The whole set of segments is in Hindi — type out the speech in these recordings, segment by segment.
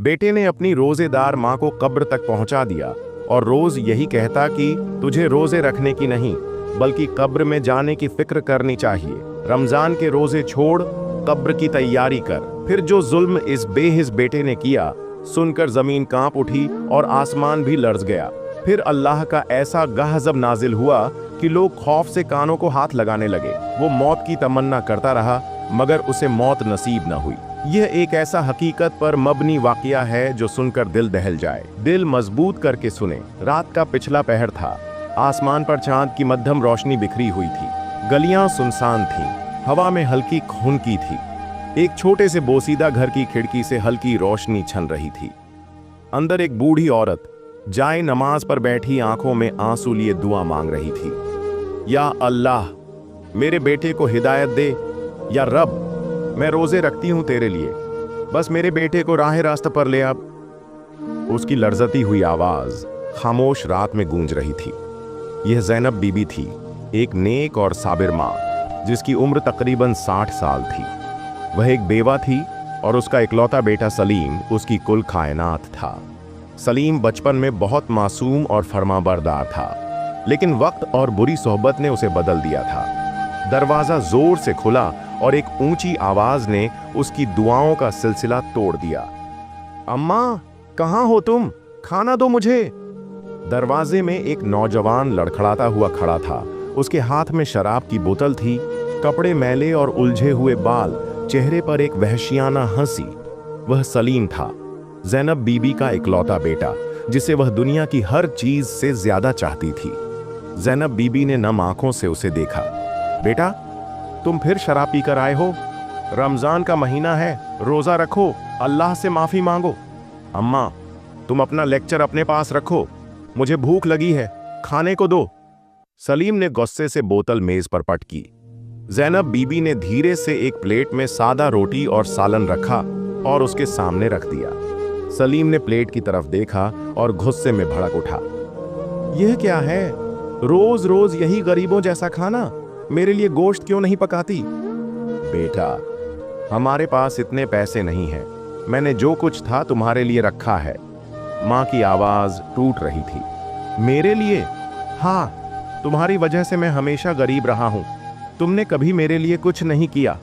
बेटे ने अपनी रोजेदार माँ को कब्र तक पहुंचा दिया और रोज यही कहता कि तुझे रोजे रखने की नहीं बल्कि कब्र में जाने की फिक्र करनी चाहिए। रमजान के रोजे छोड़ कब्र की तैयारी कर। फिर जो जुल्म इस बेहिस बेटे ने किया सुनकर जमीन कांप उठी और आसमान भी लर्ज गया। फिर अल्लाह का ऐसा गजब नाजिल हुआ कि लोग खौफ से कानों को हाथ लगाने लगे। वो मौत की तमन्ना करता रहा मगर उसे मौत नसीब न हुई। यह एक ऐसा हकीकत पर मबनी वाकया है जो सुनकर दिल दहल जाए। दिल मजबूत करके सुने। रात का पिछला पहर था। आसमान पर चांद की मध्यम रोशनी बिखरी हुई थी। गलियां सुनसान थीं। हवा में हल्की खुनकी थी। एक छोटे से बोसीदा घर की खिड़की से हल्की रोशनी छन रही थी। अंदर एक बूढ़ी औरत जाए नमाज पर बैठी आंखों में आंसू लिए दुआ मांग रही थी। या अल्लाह, मेरे बेटे को हिदायत दे। या रब, मैं रोजे रखती हूं तेरे लिए, बस मेरे बेटे को राह रास्ते पर ले आ। उसकी लर्जती हुई आवाज खामोश रात में गूंज रही थी। यह ज़ैनब बीबी थी, एक नेक और साबिर माँ जिसकी उम्र तकरीबन 60 साल थी। वह एक बेवा थी और उसका इकलौता बेटा सलीम उसकी कुल कायनात था। सलीम बचपन में बहुत मासूम और फरमाबरदार था, लेकिन वक्त और बुरी सोहबत ने उसे बदल दिया था। दरवाजा जोर से खुला और एक ऊंची आवाज ने उसकी दुआओं का सिलसिला तोड़ दिया। अम्मा, कहाँ हो तुम? खाना दो मुझे। दरवाजे में एक नौजवान लड़खड़ाता हुआ खड़ा था। उसके हाथ में शराब की बोतल थी, कपड़े मैले और उलझे हुए बाल, चेहरे पर एक वहशियाना हंसी। वह सलीम था, ज़ैनब बीबी का इकलौता बेटा, जिसे वह दुनिया की हर चीज से ज्यादा चाहती थी। ज़ैनब बीबी ने नम आंखों से उसे देखा। बेटा, तुम फिर शराब पीकर आए हो? रमजान का महीना है, रोजा रखो, अल्लाह से माफी मांगो। अम्मा, तुम अपना लेक्चर अपने पास रखो, मुझे भूख लगी है, खाने को दो। सलीम ने गुस्से से बोतल मेज पर पटकी। ज़ैनब बीबी ने धीरे से एक प्लेट में सादा रोटी और सालन रखा और उसके सामने रख दिया। सलीम ने प्लेट की तरफ देखा और गुस्से में भड़क उठा। यह क्या है? रोज रोज यही गरीबों जैसा खाना। मेरे लिए गोश्त क्यों नहीं पकाती? बेटा, हमारे पास इतने पैसे नहीं हैं। मैंने जो कुछ था तुम्हारे लिए रखा है। माँ की आवाज टूट रही थी। मेरे लिए? हाँ, तुम्हारी वजह से मैं हमेशा गरीब रहा हूं। तुमने कभी मेरे लिए कुछ नहीं किया।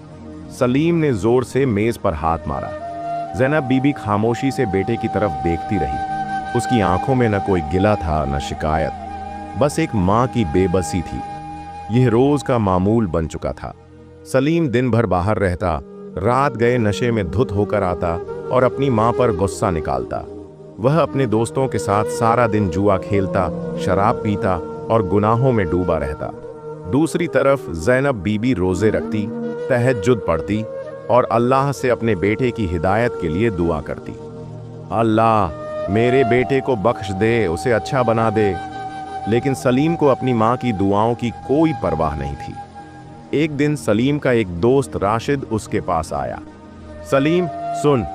सलीम ने जोर से मेज पर हाथ मारा। ज़ैनब बीबी खामोशी से बेटे की तरफ देखती रही। उसकी आंखों में न कोई गिला था न शिकायत, बस एक माँ की बेबसी थी। यह रोज का मामूल बन चुका था। सलीम दिन भर बाहर रहता, रात गए नशे में धुत होकर आता और अपनी माँ पर गुस्सा निकालता। वह अपने दोस्तों के साथ सारा दिन जुआ खेलता, शराब पीता और गुनाहों में डूबा रहता। दूसरी तरफ ज़ैनब बीबी रोजे रखती, तहज्जुद पढ़ती और अल्लाह से अपने बेटे की हिदायत के लिए दुआ करती। अल्लाह, मेरे बेटे को बख्श दे, उसे अच्छा बना दे। लेकिन सलीम को अपनी माँ की दुआओं की कोई परवाह नहीं थी। एक दिन सलीम का एक दोस्त राशिद उसके पास आया। सलीम, सुन,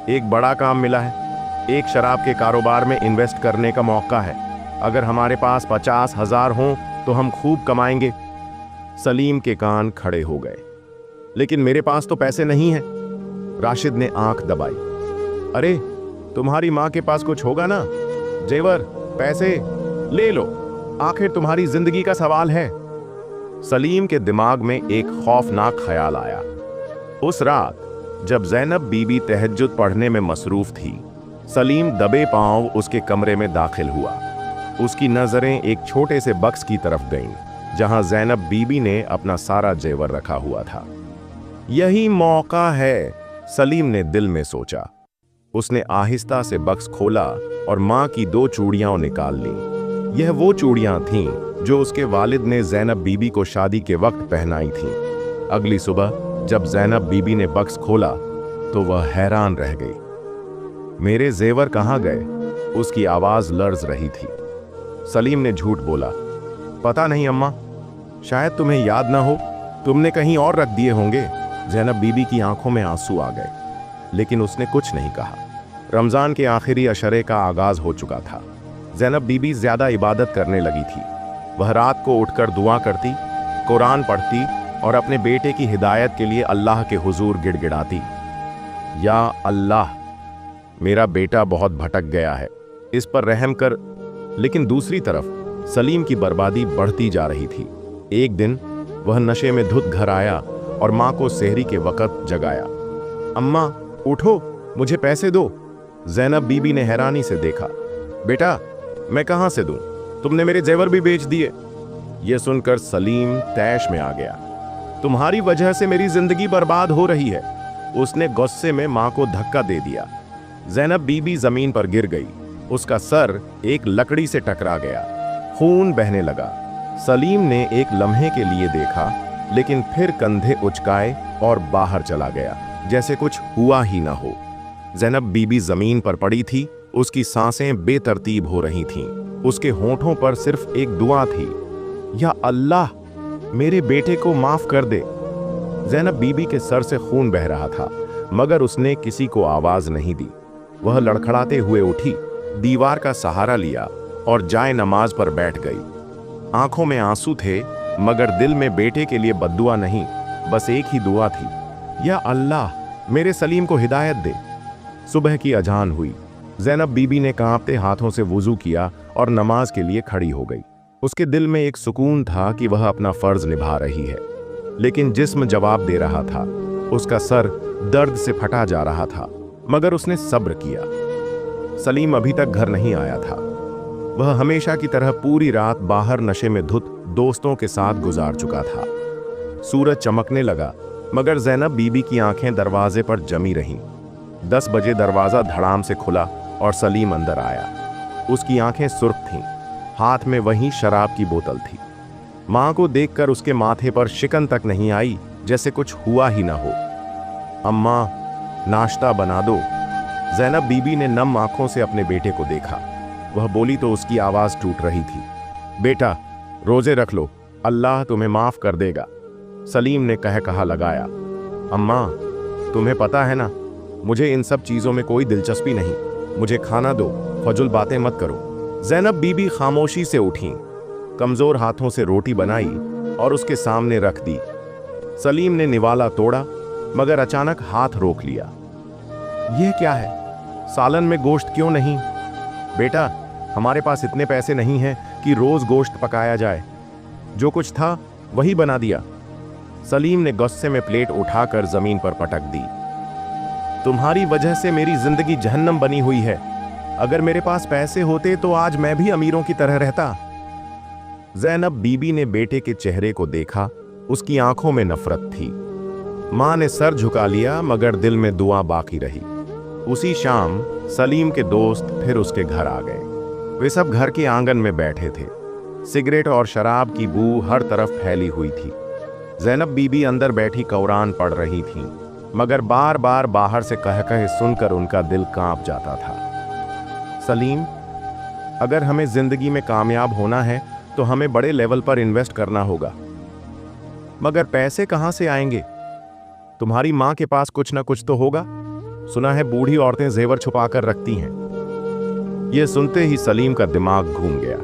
एक बड़ा काम मिला है। एक शराब के कारोबार में इन्वेस्ट करने का मौका है। अगर हमारे पास 50,000 हों तो हम खूब कमाएंगे। सलीम के कान खड़े हो गए। लेकिन मेरे पास तो पैसे नहीं हैं। राशिद ने आंख दबाई। अरे, तुम्हारी माँ के पास कुछ होगा ना? जेवर, पैसे ले लो, आखिर तुम्हारी जिंदगी का सवाल है। सलीम के दिमाग में एक खौफनाक ख्याल आया। उस रात जब ज़ैनब बीबी तहज्जुद पढ़ने में मसरूफ थी, सलीम दबे पांव उसके कमरे में दाखिल हुआ। उसकी नजरें एक छोटे से बक्स की तरफ गईं, जहां ज़ैनब बीबी ने अपना सारा जेवर रखा हुआ था। यही मौका है, सलीम ने दिल में सोचा। उसने आहिस्ता से बक्स खोला और माँ की 2 चूड़ियां निकाल ली। यह वो चूड़ियां थीं जो उसके वालिद ने ज़ैनब बीबी को शादी के वक्त पहनाई थीं। अगली सुबह जब ज़ैनब बीबी ने बक्स खोला तो वह हैरान रह गई। मेरे जेवर कहाँ गए? उसकी आवाज लर्ज रही थी। सलीम ने झूठ बोला। पता नहीं अम्मा, शायद तुम्हें याद ना हो, तुमने कहीं और रख दिए होंगे। ज़ैनब बीबी की आंखों में आंसू आ गए, लेकिन उसने कुछ नहीं कहा। रमजान के आखिरी अशरे का आगाज हो चुका था। ज़ैनब बीबी ज्यादा इबादत करने लगी थी। वह रात को उठकर दुआ करती, कुरान पढ़ती और अपने बेटे की हिदायत के लिए अल्लाह के हुजूर गिड़गिड़ाती। या अल्लाह, मेरा बेटा बहुत भटक गया है, इस पर रहम कर। लेकिन दूसरी तरफ सलीम की बर्बादी बढ़ती जा रही थी। एक दिन वह नशे में धुत घर आया और माँ को सेहरी के वक़्त जगाया। अम्मा उठो, मुझे पैसे दो। ज़ैनब बीबी ने हैरानी से देखा। बेटा, मैं कहाँ से दूं? तुमने मेरे जेवर भी बेच दिए। यह सुनकर सलीम तैश में आ गया। तुम्हारी वजह से मेरी जिंदगी बर्बाद हो रही है। उसने गुस्से में माँ को धक्का दे दिया। ज़ैनब बीबी जमीन पर गिर गई। उसका सर एक लकड़ी से टकरा गया, खून बहने लगा। सलीम ने एक लम्हे के लिए देखा, लेकिन फिर कंधे उचकाए और बाहर चला गया, जैसे कुछ हुआ ही ना हो। ज़ैनब बीबी जमीन पर पड़ी थी, उसकी सांसें बेतरतीब हो रही थीं। उसके होंठों पर सिर्फ एक दुआ थी, या अल्लाह, मेरे बेटे को माफ कर दे। ज़ैनब बीबी के सर से खून बह रहा था, मगर उसने किसी को आवाज नहीं दी। वह लड़खड़ाते हुए उठी, दीवार का सहारा लिया और जाए नमाज पर बैठ गई। आंखों में आंसू थे, मगर दिल में बेटे के लिए बद्दुआ नहीं, बस एक ही दुआ थी, या अल्लाह, मेरे सलीम को हिदायत दे। सुबह की अजान हुई। ज़ैनब बीबी ने कांपते हाथों से वुजू किया और नमाज के लिए खड़ी हो गई। उसके दिल में एक सुकून था कि वह अपना फर्ज निभा रही है, लेकिन जिस्म जवाब दे रहा था। उसका सर दर्द से फटा जा रहा था, मगर उसने सब्र किया। सलीम अभी तक घर नहीं आया था। वह हमेशा की तरह पूरी रात बाहर नशे में धुत दोस्तों के साथ गुजार चुका था। सूरज चमकने लगा, मगर ज़ैनब बीबी की आंखें दरवाजे पर जमी रहीं। 10 बजे दरवाजा धड़ाम से खुला और सलीम अंदर आया। उसकी आंखें सुर्ख थीं, हाथ में वही शराब की बोतल थी। मां को देखकर उसके माथे पर शिकन तक नहीं आई, जैसे कुछ हुआ ही ना हो। अम्मा, नाश्ता बना दो। ज़ैनब बीबी ने नम आंखों से अपने बेटे को देखा। वह बोली तो उसकी आवाज टूट रही थी। बेटा, रोजे रख लो, अल्लाह तुम्हें माफ कर देगा। सलीम ने कहा लगाया। अम्मा, तुम्हें पता है ना, मुझे इन सब चीजों में कोई दिलचस्पी नहीं। मुझे खाना दो, फजुल बातें मत करो। ज़ैनब बीबी खामोशी से उठी, कमजोर हाथों से रोटी बनाई और उसके सामने रख दी। सलीम ने निवाला तोड़ा, मगर अचानक हाथ रोक लिया। यह क्या है? सालन में गोश्त क्यों नहीं? बेटा, हमारे पास इतने पैसे नहीं हैं कि रोज गोश्त पकाया जाए। जो कुछ था वही बना दिया। सलीम ने गुस्से में प्लेट उठाकर जमीन पर पटक दी। तुम्हारी वजह से मेरी जिंदगी जहन्नम बनी हुई है। अगर मेरे पास पैसे होते तो आज मैं भी अमीरों की तरह रहता। ज़ैनब बीबी ने बेटे के चेहरे को देखा। उसकी आंखों में नफरत थी। मां ने सर झुका लिया, मगर दिल में दुआ बाकी रही। उसी शाम सलीम के दोस्त फिर उसके घर आ गए। वे सब घर के आंगन में बैठे थे। सिगरेट और शराब की बू हर तरफ फैली हुई थी। ज़ैनब बीबी अंदर बैठी कुरान पढ़ रही थीं, मगर बार बार बाहर से कह सुनकर उनका दिल कांप जाता था। सलीम, अगर हमें जिंदगी में कामयाब होना है तो हमें बड़े लेवल पर इन्वेस्ट करना होगा, मगर पैसे कहां से आएंगे? तुम्हारी मां के पास कुछ ना कुछ तो होगा। सुना है बूढ़ी औरतें जेवर छुपाकर रखती हैं। यह सुनते ही सलीम का दिमाग घूम गया।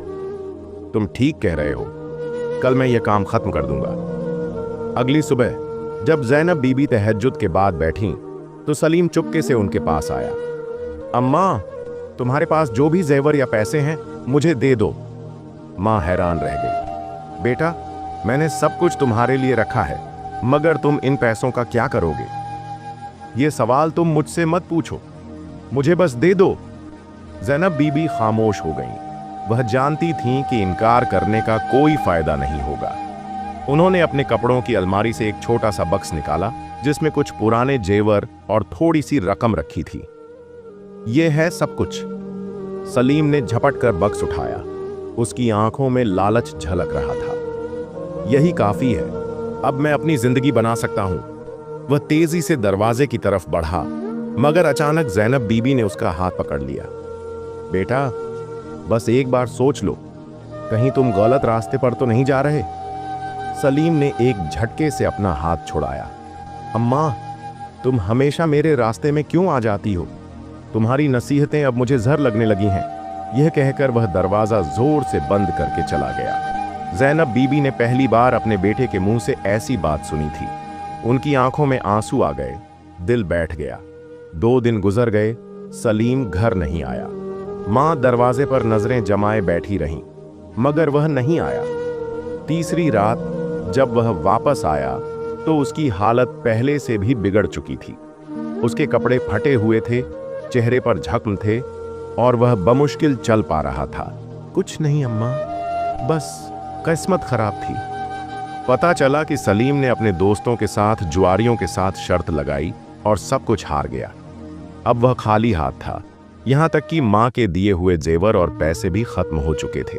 तुम ठीक कह रहे हो, कल मैं यह काम खत्म कर दूंगा। अगली सुबह जब ज़ैनब बीबी तहज्जुद के बाद बैठी तो सलीम चुपके से उनके पास आया। अम्मा, तुम्हारे पास जो भी जेवर या पैसे हैं मुझे दे दो। मां हैरान रह गई। बेटा, मैंने सब कुछ तुम्हारे लिए रखा है, मगर तुम इन पैसों का क्या करोगे? ये सवाल तुम मुझसे मत पूछो, मुझे बस दे दो। ज़ैनब बीबी खामोश हो गईं। वह जानती थीं कि इनकार करने का कोई फायदा नहीं होगा। उन्होंने अपने कपड़ों की अलमारी से एक छोटा सा बक्स निकाला, जिसमें कुछ पुराने जेवर और थोड़ी सी रकम रखी थी। यह है सब कुछ। सलीम ने झपट कर बक्स उठाया। उसकी आंखों में लालच झलक रहा था। यही काफी है, अब मैं अपनी जिंदगी बना सकता हूं। वह तेजी से दरवाजे की तरफ बढ़ा, मगर अचानक ज़ैनब बीबी ने उसका हाथ पकड़ लिया। बेटा, बस एक बार सोच लो, कहीं तुम गलत रास्ते पर तो नहीं जा रहे? सलीम ने एक झटके से अपना हाथ छुड़ाया। अम्मा, तुम हमेशा मेरे रास्ते में क्यों आ जाती हो? तुम्हारी नसीहतें अब मुझे जहर लगने लगी हैं। यह कहकर वह दरवाजा जोर से बंद करके चला गया। ज़ैनब बीबी ने पहली बार अपने बेटे के मुंह से ऐसी बात सुनी थी। उनकी आंखों में आंसू आ गए, दिल बैठ गया। 2 दिन गुजर गए। सलीम घर नहीं आया। माँ दरवाजे पर नजरें जमाए बैठी रहीं, मगर वह नहीं आया। तीसरी रात जब वह वापस आया तो उसकी हालत पहले से भी बिगड़ चुकी थी। उसके कपड़े फटे हुए थे, चेहरे पर जख्म थे और वह बमुश्किल चल पा रहा था। कुछ नहीं अम्मा, बस किस्मत खराब थी। पता चला कि सलीम ने अपने दोस्तों के साथ जुआरियों के साथ शर्त लगाई और सब कुछ हार गया। अब वह खाली हाथ था, यहां तक कि मां के दिए हुए जेवर और पैसे भी खत्म हो चुके थे।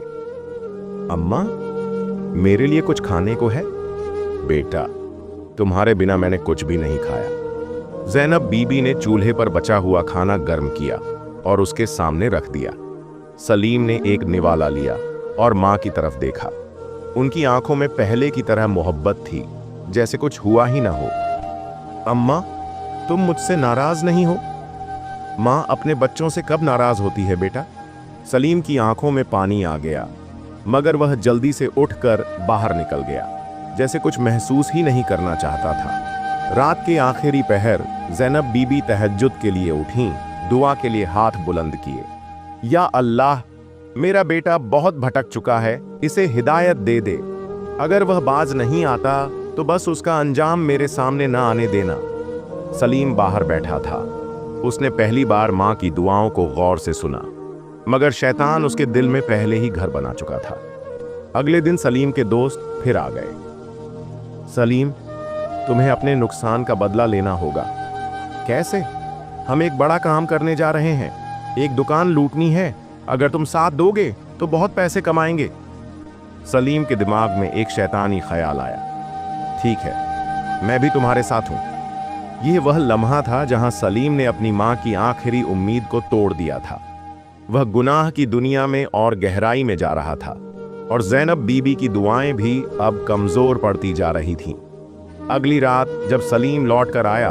अम्मा, मेरे लिए कुछ खाने को है? बेटा, तुम्हारे बिना मैंने कुछ भी नहीं खाया। ज़ैनब बीबी ने चूल्हे पर बचा हुआ खाना गर्म किया और उसके सामने रख दिया। सलीम ने एक निवाला लिया और मां की तरफ देखा। उनकी आंखों में पहले की तरह मोहब्बत थी, जैसे कुछ हुआ ही ना हो। अम्मा, तुम मुझसे नाराज नहीं हो? मां अपने बच्चों से कब नाराज होती है बेटा? सलीम की आंखों में पानी आ गया, मगर वह जल्दी से उठकर बाहर निकल गया, जैसे कुछ महसूस ही नहीं करना चाहता था। रात के आखिरी पहर ज़ैनब बीबी तहज्जुद के लिए उठीं, दुआ के लिए हाथ बुलंद किए। या अल्लाह, मेरा बेटा बहुत भटक चुका है, इसे हिदायत दे दे। अगर वह बाज नहीं आता तो बस उसका अंजाम मेरे सामने न आने देना। सलीम बाहर बैठा था। उसने पहली बार मां की दुआओं को गौर से सुना, मगर शैतान उसके दिल में पहले ही घर बना चुका था। अगले दिन सलीम के दोस्त फिर आ गए। सलीम, तुम्हें अपने नुकसान का बदला लेना होगा। कैसे? हम एक बड़ा काम करने जा रहे हैं, एक दुकान लूटनी है। अगर तुम साथ दोगे तो बहुत पैसे कमाएंगे। सलीम के दिमाग में एक शैतानी ख्याल आया। ठीक है, मैं भी तुम्हारे साथ हूं। यह वह लम्हा था जहां सलीम ने अपनी मां की आखिरी उम्मीद को तोड़ दिया था। वह गुनाह की दुनिया में और गहराई में जा रहा था और ज़ैनब बीबी की दुआएं भी अब कमजोर पड़ती जा रही थीं। अगली रात जब सलीम लौट कर आया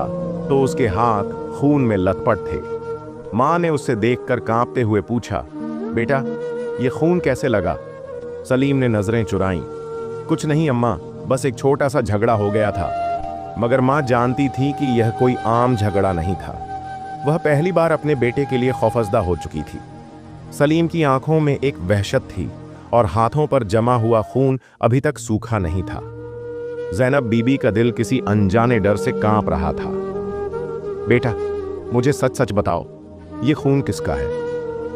तो उसके हाथ खून में लथपथ थे। मां ने उससे देखकर कांपते हुए पूछा, बेटा, ये खून कैसे लगा? सलीम ने नजरें चुराईं। कुछ नहीं अम्मा, बस एक छोटा सा झगड़ा हो गया था। मगर मां जानती थी कि यह कोई आम झगड़ा नहीं था। वह पहली बार अपने बेटे के लिए खौफजदा हो चुकी थी। सलीम की आंखों में एक वहशत थी और हाथों पर जमा हुआ खून अभी तक सूखा नहीं था। ज़ैनब बीबी का दिल किसी अनजाने डर से कांप रहा था। बेटा, मुझे सच सच बताओ, ये खून किसका है?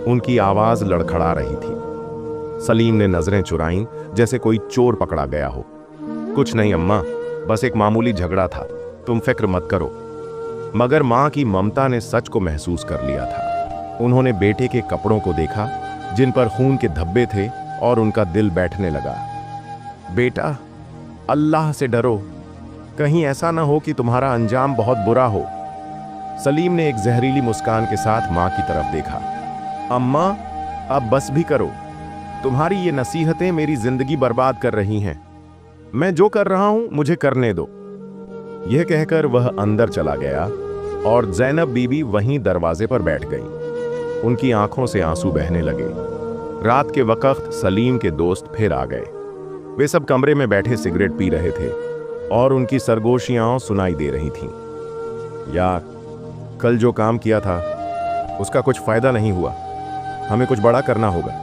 उनकी आवाज लड़खड़ा रही थी। सलीम ने नजरें चुराईं, जैसे कोई चोर पकड़ा गया हो। कुछ नहीं अम्मा, बस एक मामूली झगड़ा था, तुम फिक्र मत करो। मगर मां की ममता ने सच को महसूस कर लिया था। उन्होंने बेटे के कपड़ों को देखा, जिन पर खून के धब्बे थे, और उनका दिल बैठने लगा। बेटा, अल्लाह से डरो, कहीं ऐसा ना हो कि तुम्हारा अंजाम बहुत बुरा हो। सलीम ने एक जहरीली मुस्कान के साथ मां की तरफ देखा। अम्मा, अब बस भी करो। तुम्हारी ये नसीहतें मेरी जिंदगी बर्बाद कर रही हैं। मैं जो कर रहा हूं मुझे करने दो। यह कहकर वह अंदर चला गया और ज़ैनब बीबी वहीं दरवाजे पर बैठ गई। उनकी आंखों से आंसू बहने लगे। रात के वक्त सलीम के दोस्त फिर आ गए। वे सब कमरे में बैठे सिगरेट पी रहे थे और उनकी सरगोशियां सुनाई दे रही थीं। यार, कल जो काम किया था उसका कुछ फायदा नहीं हुआ। हमें कुछ बड़ा करना होगा।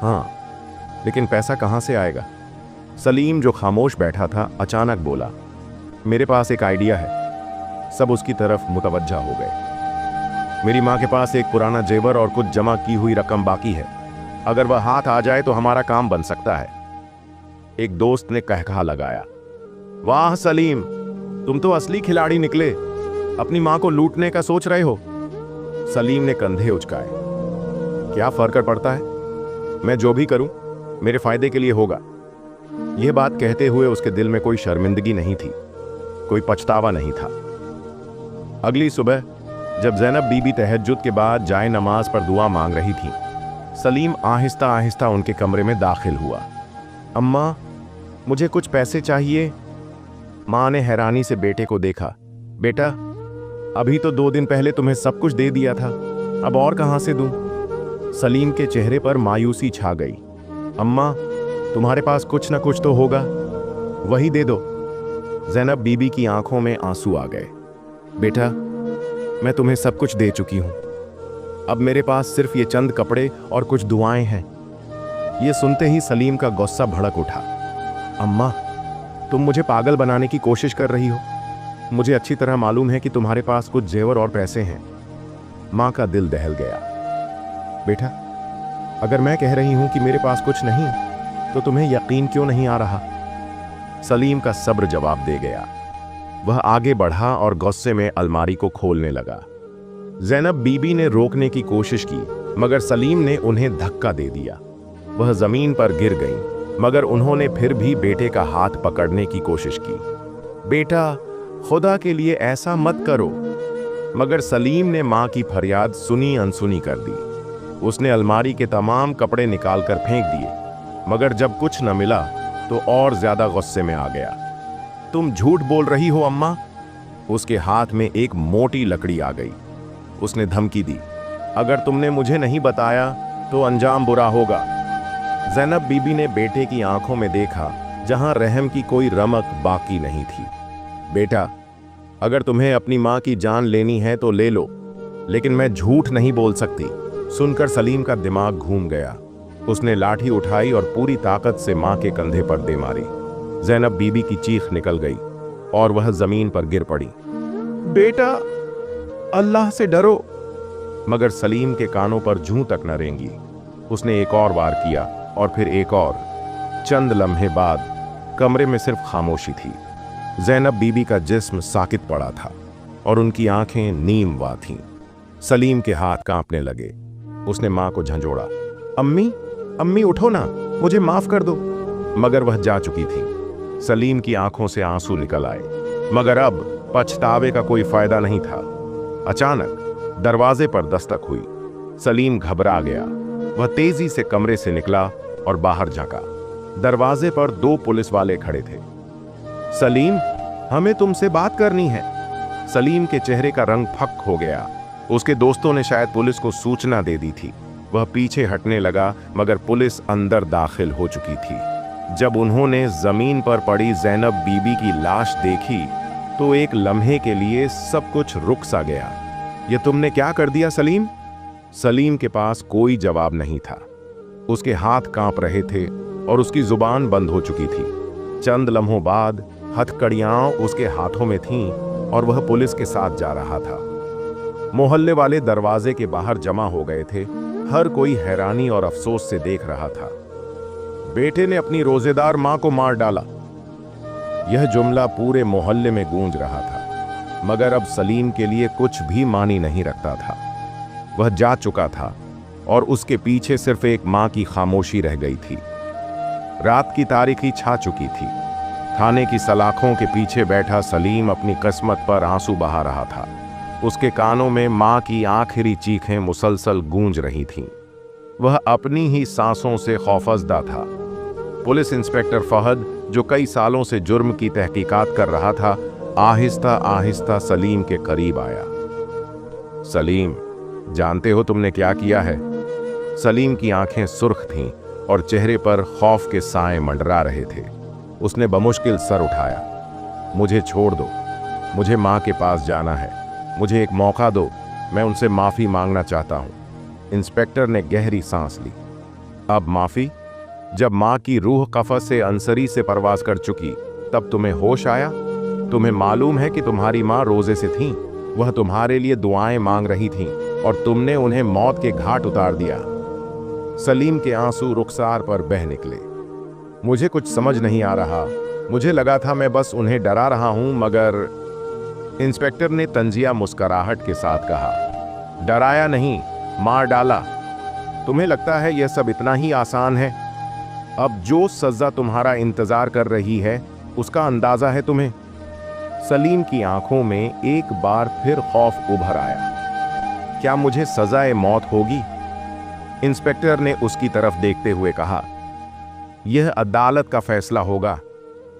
हाँ, लेकिन पैसा कहाँ से आएगा? सलीम, जो खामोश बैठा था, अचानक बोला, मेरे पास एक आइडिया है। सब उसकी तरफ मुतवज्जा हो गए। मेरी माँ के पास एक पुराना जेवर और कुछ जमा की हुई रकम बाकी है। अगर वह हाथ आ जाए तो हमारा काम बन सकता है। एक दोस्त ने कहकहा लगाया, वाह सलीम, तुम तो असली खिलाड़ी निकले। अपनी माँ को लूटने का सोच रहे हो? सलीम ने कंधे उचकाए। क्या फर्क पड़ता है? मैं जो भी करूं मेरे फायदे के लिए होगा। यह बात कहते हुए उसके दिल में कोई शर्मिंदगी नहीं थी, कोई पछतावा नहीं था। अगली सुबह जब ज़ैनब बीबी तहज्जुद के बाद जाए नमाज पर दुआ मांग रही थी, सलीम आहिस्ता आहिस्ता उनके कमरे में दाखिल हुआ। अम्मा, मुझे कुछ पैसे चाहिए। माँ ने हैरानी से बेटे को देखा। बेटा, अभी तो 2 दिन पहले तुम्हें सब कुछ दे दिया था, अब और कहाँ से दूं? सलीम के चेहरे पर मायूसी छा गई। अम्मा, तुम्हारे पास कुछ ना कुछ तो होगा, वही दे दो। ज़ैनब बीबी की आंखों में आंसू आ गए। बेटा, मैं तुम्हें सब कुछ दे चुकी हूं, अब मेरे पास सिर्फ ये चंद कपड़े और कुछ दुआएं हैं। ये सुनते ही सलीम का गुस्सा भड़क उठा। अम्मा, तुम मुझे पागल बनाने की कोशिश कर रही हो। मुझे अच्छी तरह मालूम है कि तुम्हारे पास कुछ जेवर और पैसे हैं। मां का दिल दहल गया। बेटा, अगर मैं कह रही हूं कि मेरे पास कुछ नहीं, तो तुम्हें यकीन क्यों नहीं आ रहा? सलीम का सब्र जवाब दे गया। वह आगे बढ़ा और गुस्से में अलमारी को खोलने लगा। ज़ैनब बीबी ने रोकने की कोशिश की, मगर सलीम ने उन्हें धक्का दे दिया। वह जमीन पर गिर गईं, मगर उन्होंने फिर भी बेटे का हाथ पकड़ने की कोशिश की। बेटा, खुदा के लिए ऐसा मत करो। मगर सलीम ने मां की फरियाद सुनी अनसुनी कर दी। उसने अलमारी के तमाम कपड़े निकालकर फेंक दिए, मगर जब कुछ न मिला तो और ज्यादा गुस्से में आ गया। तुम झूठ बोल रही हो अम्मा। उसके हाथ में एक मोटी लकड़ी आ गई। उसने धमकी दी, अगर तुमने मुझे नहीं बताया तो अंजाम बुरा होगा। ज़ैनब बीबी ने बेटे की आंखों में देखा, जहां रहम की कोई रमक बाकी नहीं थी। बेटा, अगर तुम्हें अपनी मां की जान लेनी है तो ले लो, लेकिन मैं झूठ नहीं बोल सकती। सुनकर सलीम का दिमाग घूम गया। उसने लाठी उठाई और पूरी ताकत से मां के कंधे पर दे मारी। ज़ैनब बीबी की चीख निकल गई और वह जमीन पर गिर पड़ी। बेटा, अल्लाह से डरो। मगर सलीम के कानों पर जूं तक न रेंगी। उसने एक और वार किया और फिर एक और। चंद लम्हे बाद कमरे में सिर्फ खामोशी थी। ज़ैनब बीबी का जिस्म साकित पड़ा था और उनकी आंखें नीमवा थीं। सलीम के हाथ कांपने लगे। उसने मां को झंझोड़ा, अम्मी, अम्मी उठो ना, मुझे माफ कर दो। मगर वह जा चुकी थी। सलीम की आंखों से आंसू निकल आए, मगर अब पछतावे का कोई फायदा नहीं था। अचानक दरवाजे पर दस्तक हुई। सलीम घबरा गया। वह तेजी से कमरे से निकला और बाहर झांका। दरवाजे पर 2 पुलिस वाले खड़े थे। सलीम, हमें तुमसे बात करनी है। सलीम के चेहरे का रंग फक हो गया। उसके दोस्तों ने शायद पुलिस को सूचना दे दी थी। वह पीछे हटने लगा, मगर पुलिस अंदर दाखिल हो चुकी थी। जब उन्होंने जमीन पर पड़ी ज़ैनब बीबी की लाश देखी तो एक लम्हे के लिए सब कुछ रुक सा गया। ये तुमने क्या कर दिया सलीम? सलीम के पास कोई जवाब नहीं था। उसके हाथ कांप रहे थे और उसकी जुबान बंद हो चुकी थी। चंद लम्हों बाद हथकड़ियां उसके हाथों में थीं और वह पुलिस के साथ जा रहा था। मोहल्ले वाले दरवाजे के बाहर जमा हो गए थे। हर कोई हैरानी और अफसोस से देख रहा था। बेटे ने अपनी रोजेदार मां को मार डाला। यह जुमला पूरे मोहल्ले में गूंज रहा था, मगर अब सलीम के लिए कुछ भी मानी नहीं रखता था। वह जा चुका था और उसके पीछे सिर्फ एक मां की खामोशी रह गई थी। रात की तारीकी छा चुकी थी। थाने की सलाखों के पीछे बैठा सलीम अपनी किस्मत पर आंसू बहा रहा था। उसके कानों में मां की आखिरी चीखें मुसलसल गूंज रही थीं। वह अपनी ही सांसों से खौफजदा था। पुलिस इंस्पेक्टर फहद, जो कई सालों से जुर्म की तहकीकात कर रहा था, आहिस्ता आहिस्ता सलीम के करीब आया। सलीम, जानते हो तुमने क्या किया है? सलीम की आंखें सुर्ख थीं और चेहरे पर खौफ के साए मंडरा रहे थे। उसने बमुश्किल सर उठाया। मुझे छोड़ दो, मुझे मां के पास जाना है। मुझे एक मौका दो, मैं उनसे माफी मांगना चाहता हूं। इंस्पेक्टर ने गहरी सांस ली। अब माफी? जब मां की रूह कफस से अंसरी से परवाज कर चुकी, तब तुम्हें होश आया? तुम्हें मालूम है कि तुम्हारी मां रोजे से थीं। वह तुम्हारे लिए दुआएं मांग रही थीं और तुमने उन्हें मौत के घाट उतार दिया। सलीम के आंसू रुखसार पर बह निकले। मुझे कुछ समझ नहीं आ रहा। मुझे लगा था मैं बस उन्हें डरा रहा हूं, मगर... इंस्पेक्टर ने तंजिया मुस्कुराहट के साथ कहा, डराया नहीं, मार डाला। तुम्हें लगता है यह सब इतना ही आसान है? अब जो सजा तुम्हारा इंतजार कर रही है, उसका अंदाजा है तुम्हें? सलीम की आंखों में एक बार फिर खौफ उभर आया। क्या मुझे सजाए मौत होगी? इंस्पेक्टर ने उसकी तरफ देखते हुए कहा, यह अदालत का फैसला होगा,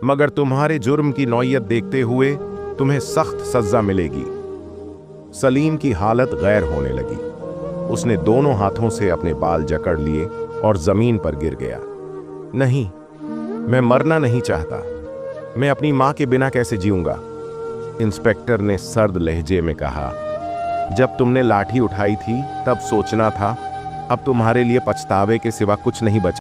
मगर तुम्हारे जुर्म की नौयत देखते हुए तुम्हें सख्त सजा मिलेगी। सलीम की हालत गैर होने लगी। उसने दोनों हाथों से अपने बाल जकड़ लिए और जमीन पर गिर गया। नहीं, मैं मरना नहीं चाहता। मैं अपनी मां के बिना कैसे जीऊंगा? इंस्पेक्टर ने सर्द लहजे में कहा, जब तुमने लाठी उठाई थी तब सोचना था, अब तुम्हारे लिए पछतावे के सिवा कुछ नहीं बचा।